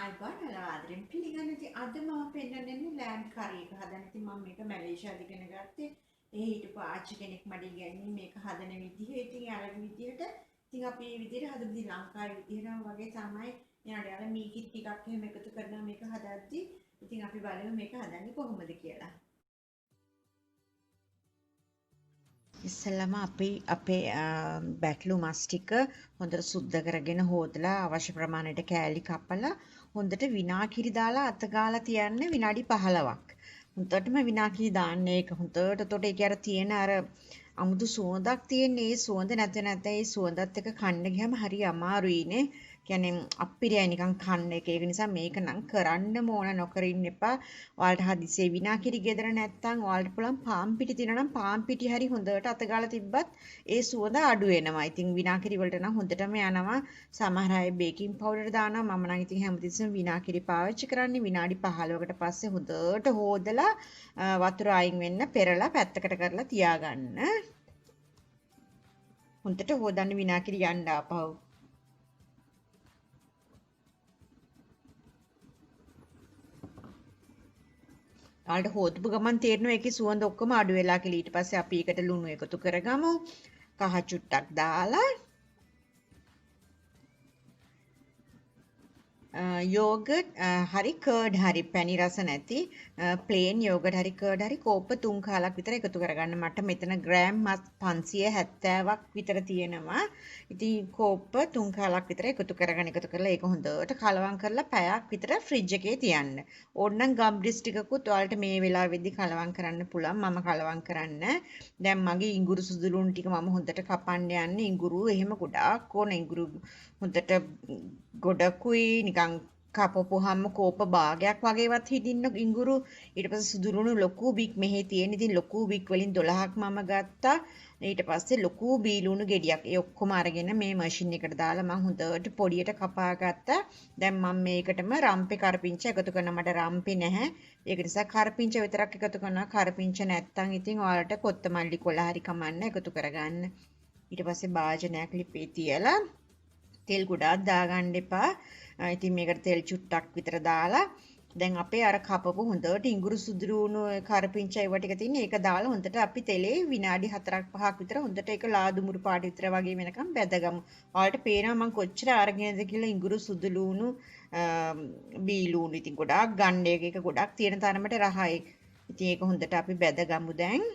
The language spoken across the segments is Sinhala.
අයිබෝන් ආදරෙන් පිළිගන්න. ඉතින් අද මම පෙන්නන්නේ ලෑම්බ් කරි එක හදන්න. ඉතින් මම මේක මැලේසියාවේ ඉගෙන ගත්තේ. ඒ හිටපු ආච්චි කෙනෙක් මට ඉගැන්වී මේක හදන විදිහ. ඉතින් යාළගේ විදිහට ඉතින් අපි මේ විදිහට හදමු. ඉතින් ලංකාවේ විදිහටම වගේ තමයි. යාළුවා මීකිත් ටිකක් එහෙම එකතු කරනවා මේක හදද්දි. ඉතින් අපි බලමු මේක හදන්නේ කොහොමද කියලා. ඉස්සෙල්ලාම අපි අපේ බැටළු මස් ටික හොඳට සුද්ධ කරගෙන හොදලා අවශ්‍ය ප්‍රමාණයට කෑලි කපලා හොඳට විනාගිරි දාලා අත ගාලා තියන්න විනාඩි 15ක්. හොඳටම විනාගිරි දාන්න ඒක හොඳට එතකොට ඒක අර තියෙන අර අමුතු සුවඳක් තියෙන ඒ සුවඳ නැත ඒ සුවඳත් එක්ක කන්න ගියාම හරි අමාරුයිනේ. කියන්නේ අප්පිරියයි නිකන් කන්න එක. ඒක නිසා මේක නම් කරන්න ඕන නොකර ඉන්න එපා. ඔයාලට හදිස්සියේ විනාගිරි ගෙදර නැත්තම් ඔයාලට පුළුවන් පාන් පිටි තියෙනවා නම් පාන් පිටි හරි හොඳට අත ගාලා තිබ්බත් ඒ සුවඳ අඩු වෙනවා. ඉතින් විනාගිරි වලට නම් හොඳටම යනවා. සමහර අය බේකින් පවුඩර් දානවා. මම නම් ඉතින් හැමතිස්සෙම විනාගිරි පාවිච්චි කරන්නේ. විනාඩි 15කට පස්සේ හොඳට හොදලා වතුර අයින් වෙන්න පෙරලා පැත්තකට කරලා තියාගන්න. හොඳට හොදන්න විනාගිරි යන්න ආපහු. ඔයාලට හොදපු ගමන් තේරෙනවා ඒකේ සුවඳ ඔක්කොම අඩු වෙලා කියලා. ඊට පස්සේ අපි ඒකට ලුණු එකතු කරගමු. කහ චුට්ටක් දාලා යෝගට් හරි කර්ඩ් හරි පැණි රස නැති ප්ලේන් යෝගට් හරි කර්ඩ් හරි කෝප්ප 3 කාලක් විතර එකතු කරගන්න. මට මෙතන ග්‍රෑම් 570ක් විතර තියෙනවා. ඉතින් කෝප්ප 3 කාලක් විතර එකතු කරලා ඒක හොඳට කලවම් කරලා පැයක් විතර ෆ්‍රිජ් එකේ තියන්න. ඕනනම් ගම්රිස් ටිකකුත් ඔයාලට මේ වෙලාවෙදි කලවම් කරන්න පුළුවන්. මම කලවම් කරන්න. දැන් මගේ ඉඟුරු සුදු ලුණු ටික මම හොඳට කපන්න යන්නේ. ඉඟුරු එහෙම ගොඩාක් ඕන. ඉඟුරු හොඳට ගොඩකුයි නිකන් කපපුවාම කෝප භාගයක් වගේවත් හිටින්න ඉඟුරු. ඊට පස්සේ සුදු ලුණු ලොකු බික් මෙහි තියෙන. ඉතින් ලොකු බික් වලින් 12ක් මම ගත්තා. ඊට පස්සේ ලොකු බී ලුණු ගෙඩියක්. ඒ ඔක්කොම අරගෙන මේ මැෂින් එකට දාලා මම හොඳට පොඩියට කපා ගත්තා. දැන් මම මේකටම රම්පේ කරපිංච එකතු කරනවා. මට රම්පේ නැහැ. ඒක නිසා කරපිංච විතරක් එකතු කරනවා. කරපිංච නැත්තම් ඉතින් ඔයාලට කොත්තමල්ලි කොළ හරි කමන්න එකතු කරගන්න. ඊට පස්සේ භාජනයක් ලිපේ තියලා තෙල් ගොඩාක් දාගන්න එපා. ඉතින් මේකට තෙල් චුට්ටක් විතර දාලා දැන් අපේ අර කපපු හොඳට ඉඟුරු සුදු ලුණු කරපිංචා ඒවා ටික තියෙන ඒක දාලා හොඳට අපි තෙලේ විනාඩි 4ක් 5ක් විතර හොඳට ඒක ලාදුමුරු පාට විතර වගේ වෙනකම් බැදගමු. ඔයාලට පේනවා මම කොච්චර අරගෙනද කියලා ඉඟුරු සුදු ලුණු බී ලුණු ඉතින් ගොඩාක් ගන්න එක ගොඩක් තියෙන තරමට රහයි. ඉතින් ඒක හොඳට අපි බැදගමු දැන්.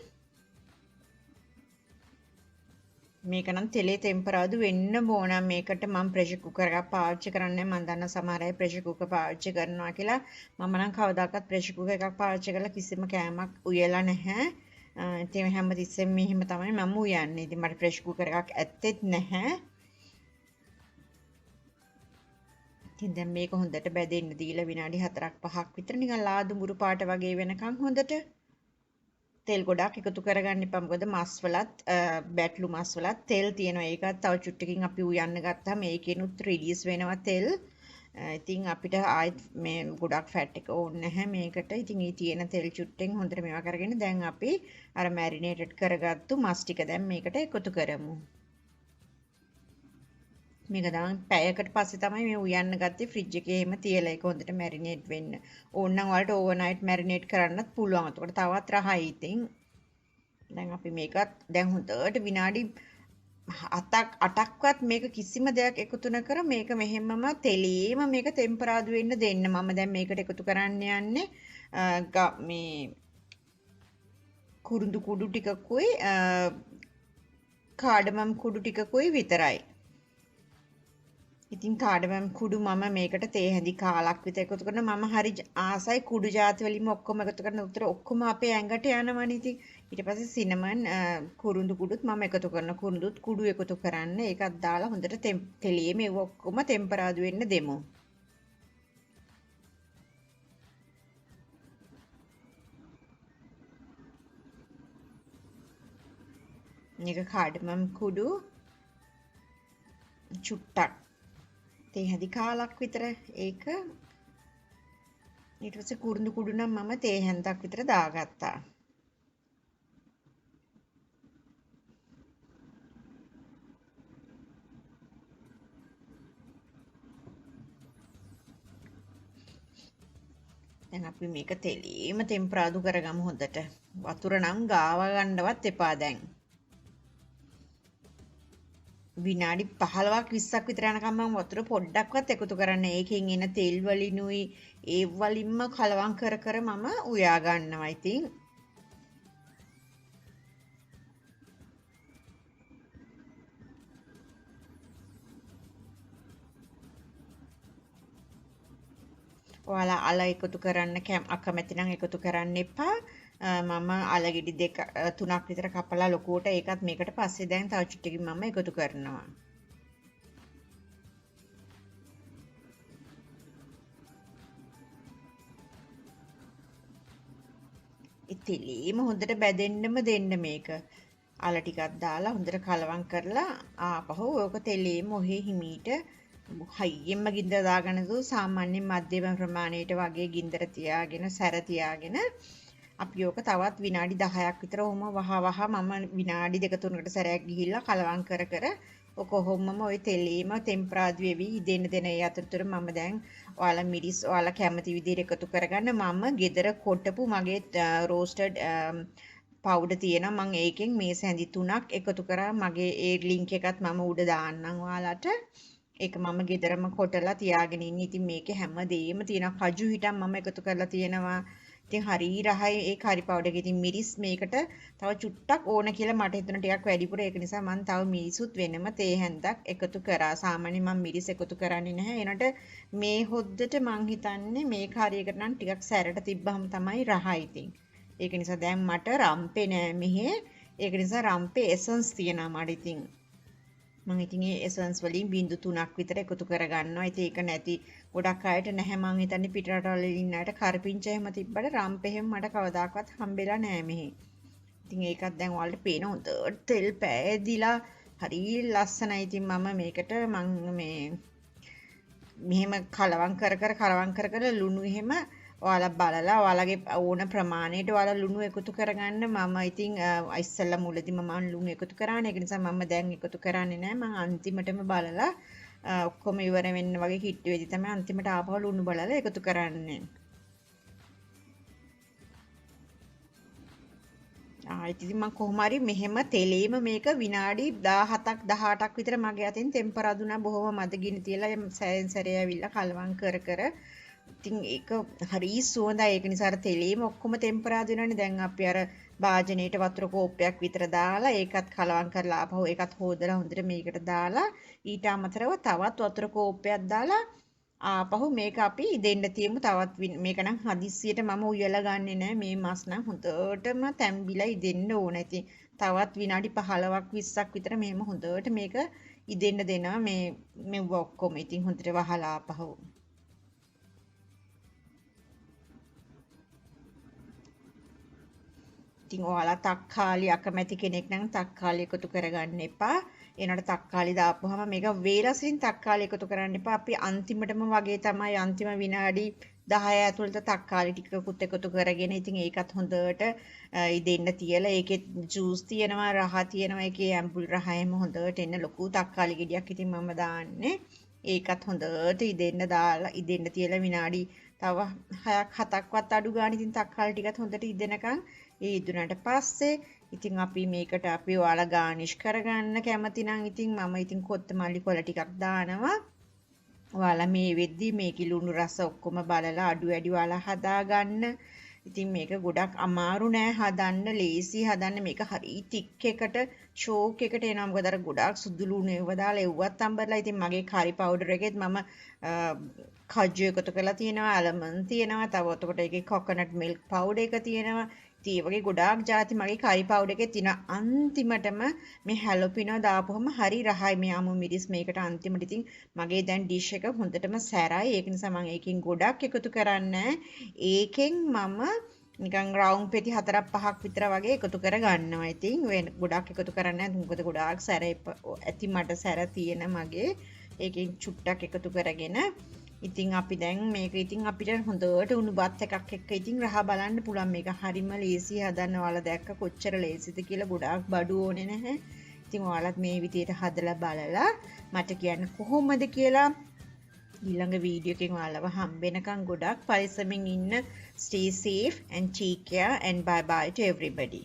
මේක නම් තෙලේ ටෙම්පරාදු වෙන්න ඕන. මේකට මම ප්‍රෙෂර් කුකර් එකක් පාවිච්චි කරන්නේ. මම දන්න සමහර අය ප්‍රෙෂර් කුකර් පාවිච්චි කරනවා කියලා. මම නම් කවදාකවත් ප්‍රෙෂර් කුකර් එකක් පාවිච්චි කරලා කිසිම කෑමක් උයලා නැහැ. ඉතින් හැම තිස්සෙම මෙහෙම තමයි මම උයන්නේ. ඉතින් මට ප්‍රෙෂර් කුකර් එකක් ඇත්තෙත් නැහැ. ඉතින් දැන් මේක හොඳට බැදෙන්න දීලා විනාඩි 4ක් 5ක් විතර නිකන් ලාදු මුරු පාට වගේ වෙනකන් හොඳට තෙල් ගොඩක් එකතු කරගන්න එපා. මොකද මස් වලත් බැටළු මස් වලත් තෙල් තියෙනවා. ඒකත් තව චුට්ටකින් අපි උයන්න ගත්තාම ඒකෙනුත් රිලීස් වෙනවා තෙල්. ඉතින් අපිට ආයෙත් මේ ගොඩක් ෆැට් එක ඕනේ නැහැ මේකට. ඉතින් මේ තියෙන තෙල් චුට්ටෙන් හොඳට මේවා කරගෙන දැන් අපි අර මැරිනේටඩ් කරගත්තු මස් ටික දැන් මේකට එකතු කරමු. මේක දැන් පැයකට පස්සේ තමයි මේ උයන්න ගත්තේ ෆ්‍රිජ් එකේ එහෙම තියලා ඒක හොඳට මැරිනේට් වෙන්න. ඕනනම් ඔයාලට ඕවර්නයිට් මැරිනේට් කරන්නත් පුළුවන්. එතකොට තවත් රහයි ඉතින්. දැන් අපි මේකත් දැන් හොඳට විනාඩි 8ක්වත් මේක කිසිම දෙයක් එකතු නොකර මේක මෙහෙමම තෙලීම මේක ටෙම්පරාදු වෙන්න දෙන්න. මම දැන් මේකට එකතු කරන්න යන්නේ මේ කුරුඳු කුඩු ටිකකුයි කාඩමම් කුඩු ටිකකුයි විතරයි. ඉතින් කාඩමම් කුඩු මම මේකට තේ හැඳි කාලක් විතර එකතු කරනවා. මම හරි ආසයි කුඩු ಜಾති වලින්ම ඔක්කොම එකතු කරන උතර ඔක්කොම අපේ ඇඟට යනවනේ. ඉතින් ඊට පස්සේ සිනමන් කුරුඳු කුඩුත් මම එකතු කරන කුරුඳුත් කුඩු එකතු කරන්න. ඒකත් දාලා හොඳට තෙලියේ මේ ඔක්කොම ටෙම්පරාදු වෙන්න දෙමු. මේක කාඩමම් කුඩු චුට්ටක් තේ හැඳි කාලක් විතර ඒක ඊට පස්සේ කුරුඳු කුඩු නම් මම තේ හැන්දක් විතර දාගත්තා. දැන් අපි මේක තෙලීම තෙම්පරාදු කරගමු හොඳට. වතුර නම් ගාව ගන්නවත් එපා දැන්. විනාඩි 15ක් 20ක් විතර යනකම් මම වතුර පොඩ්ඩක්වත් එකතු කරන්නේ. ඒකෙන් එන තෙල් වලිනුයි ඒ වලින්ම කලවම් කර කර මම උයා ගන්නවා. ඉතින් ඔයාලා අල එකතු කරන්න අකමැති නම් එකතු කරන්න එපා. මම අල ගෙඩි දෙක තුනක් විතර කපලා ලොකුවට ඒකත් මේකට පස්සේ දැන් තව චුට්ටකින් මම එකතු කරනවා. ඉතිලීම හොඳට බැදෙන්නම දෙන්න මේක. අල ටිකක් දාලා හොඳට කලවම් කරලා ආපහු ඕක තෙලේම ඔහේ හිමීට හයියෙන්ම ගින්දර දාගෙන සාමාන්‍යයෙන් මධ්‍යම ප්‍රමාණයට වගේ ගින්දර තියාගෙන සැර තියාගෙන අපි ඕක තවත් විනාඩි 10ක් විතර ඔහොම වහ මම විනාඩි 2-3කට සැරයක් ගිහිල්ලා කලවම් කර කර ඔක ඔහොමම ওই තෙලීම ටෙම්පරාදු වෙවි ඉදෙන්න දෙන ඒ අතරතුර මම දැන් ඔයාලා මිරිස් ඔයාලා කැමති විදිහට එකතු කරගන්න. මම ගෙදර කොටපු මගේ රෝස්ටඩ් පවුඩර් තියෙනවා. මම ඒකෙන් මේ සැඳි 3ක් එකතු කරා. මගේ ඒ ලින්ක් එකත් මම උඩ දාන්නම් ඔයාලට. ඒක මම ගෙදරම කොටලා තියාගෙන ඉන්නේ. ඉතින් මේකේ හැමදේම තියෙනවා. කජු හිටම් මම එකතු කරලා තියෙනවා. ඉතින් හරි රහයි ඒ කරි පවුඩර් එක. ඉතින් මිරිස් මේකට තව චුට්ටක් ඕන කියලා මට හිතුණා ටිකක් වැඩිපුර. ඒක නිසා මම තව මිරිසුත් වෙනම තේ හැන්දක් එකතු කරා. සාමාන්‍යයෙන් මම මිරිස් එකතු කරන්නේ නැහැ. ඒනට මේ හොද්දට මං හිතන්නේ මේ කාරියකට නම් ටිකක් සැරට තිබ්බහම තමයි රහයි. ඉතින් ඒක නිසා දැන් මට රම්පේ නෑ මෙහෙ. ඒක නිසා රම්පේ එසන්ස් තියෙනවා මට. ඉතින් මම ඉතින් ඒ එසන්ස් වලින් බිංදු 3ක් විතර එකතු කරගන්නවා. ඉතින් ඒක නැති ගොඩක් අයට නැහැ. මං හිතන්නේ පිටරටවල ඉන්න අයට කරපිංච එහෙම තිබ්බට රම්ප එහෙම මට කවදාකවත් හම්බෙලා නැහැ මෙහි. ඉතින් ඒකත් දැන් ඔයාලට පේන හොඳට තෙල් පෑදිලා හරි ලස්සනයි. ඉතින් මම මේකට මේ මෙහෙම කලවම් කර කර ලුණු එහෙම ඔයාලා බලලා ඔයාලගේ ඕන ප්‍රමාණයට ඔයාලා ලුණු එකතු කරගන්න. මම ඉතින් ඉස්සෙල්ලා මුලදිම මම ලුණු එකතු කරානේ. ඒක නිසා මම දැන් එකතු කරන්නේ නැහැ. මම අන්තිමටම බලලා ඔක්කොම ඉවර වෙන්න වගේ කිට්ටු වෙදි තමයි අන්තිමට ආපහු ලුණු බලලා එකතු කරන්නේ. ඉතින් මම කොහොම හරි මෙහෙම තෙලේම මේක විනාඩි 17ක් 18ක් විතර මගේ අතින් ටෙම්පරාදුනා බොහොම මද ගිනි තියලා සෑයෙන් සැරේ ඇවිල්ලා කලවම් කර කර ඉතින් ඒක හරි සුවඳයි. ඒක නිසා අර තෙලේම ඔක්කොම ටෙම්පරාදු වෙනවනේ. දැන් අපි අර භාජනයේට වතුර කෝප්පයක් විතර දාලා ඒකත් කලවම් කරලා ආපහු ඒකත් හොදලා හොඳට මේකට දාලා ඊට අමතරව තවත් වතුර කෝප්පයක් දාලා ආපහු මේක අපි දෙන්න තියමු. තවත් මේක නම් හදිස්සියට මම උයලා ගන්නෙ නෑ. මේ මස් නම් හොඳටම තැම්බිලා ඉදෙන්න ඕන. ඉතින් තවත් විනාඩි 15ක් 20ක් විතර මෙහෙම හොඳට මේක ඉදෙන්න දෙනවා. මේ ඔක්කොම ඉතින් හොඳට වහලා ආපහු ඉතින් ඔයාලා තක්කාලි අකමැති කෙනෙක් නම් තක්කාලි එකතු කරගන්න එපා. එනකොට තක්කාලි දාපුවාම මේක වේලසින් තක්කාලි එකතු කරන්න එපා. අපි අන්තිමටම වගේ තමයි අන්තිම විනාඩි 10 ඇතුළත තක්කාලි ටිකකුත් එකතු කරගෙන ඉතින් ඒකත් හොඳට ඉදෙන්න තියලා ඒකේ ජූස් තියෙනවා රහ තියෙනවා ඒකේ ඇම්පුල් රහ එහෙම හොඳට එන්න ලොකු තක්කාලි ගෙඩියක් ඉතින් මම දාන්නේ. ඒකත් හොඳට ඉදෙන්න තියලා විනාඩි තව 6ක් 7ක්වත් අඩු ගන්න. ඉතින් තක්කාලි ටිකත් හොඳට ඉදෙනකන් ඒ ඉදුණාට පස්සේ ඉතින් අපි මේකට අපි ඔයාලා ගානිෂ් කරගන්න කැමති නම් ඉතින් මම ඉතින් කොත්තමල්ලි කොළ ටිකක් දානවා. ඔයාලා මේ වෙද්දි මේකේ ලුණු රස ඔක්කොම බලලා අඩු වැඩි ඔයාලා හදා ගන්න. ඉතින් මේක ගොඩක් අමාරු නෑ හදන්න, ලේසි හදන්න. මේක හරි ටික් එකට ෂෝක් එකට එනවා. මොකද අර ගොඩාක් සුදු ලුණු ඒව දාලා එව්වත් අම්බරලා. ඉතින් මගේ කරි පවුඩර් එකෙත් මම කජු එකතු කරලා තියෙනවා, ඇලමන්ඩ් තියෙනවා, තව එතකොට ඒකේ කොකනට් මිල්ක් පවුඩර් එක තියෙනවා. ඉතින් ඒ වගේ ගොඩාක් ಜಾති මගේ කරි පවුඩර් එකේ තියෙන. අන්තිමටම මේ හැලොපිනෝ දාපුවම හරි රහයි මේ අමු මිරිස් මේකට අන්තිමට. ඉතින් මගේ දැන් ඩිෂ් එක හොඳටම සැරයි. ඒක නිසා මම ඒකෙන් ගොඩක් එකතු කරන්නේ. ඒකෙන් මම නිකන් රවුම් පෙති 4-5ක් විතර වගේ එකතු කර ගන්නවා. ඉතින් ගොඩක් එකතු කරන්නේ නැහැ. මොකද ගොඩාක් සැර ඇති මට සැර තියෙන මගේ. ඒකෙන් චුට්ටක් එකතු කරගෙන ඉතින් අපි දැන් මේක ඉතින් අපිට හොඳට උණු බත් එකක් එක්ක ඉතින් රහ බලන්න පුළුවන්. මේක හරිම ලේසි හදන්න. ඔයාලා දැක්ක කොච්චර ලේසිද කියලා. ගොඩාක් බඩු ඕනේ නැහැ. ඉතින් ඔයාලත් මේ විදියට හදලා බලලා මට කියන්න කොහොමද කියලා. ඊළඟ වීඩියෝ එකකින් ඔයාලව හම්බෙනකන් ගොඩක් පරිස්සමින් ඉන්න. Stay safe and take care and bye bye to everybody.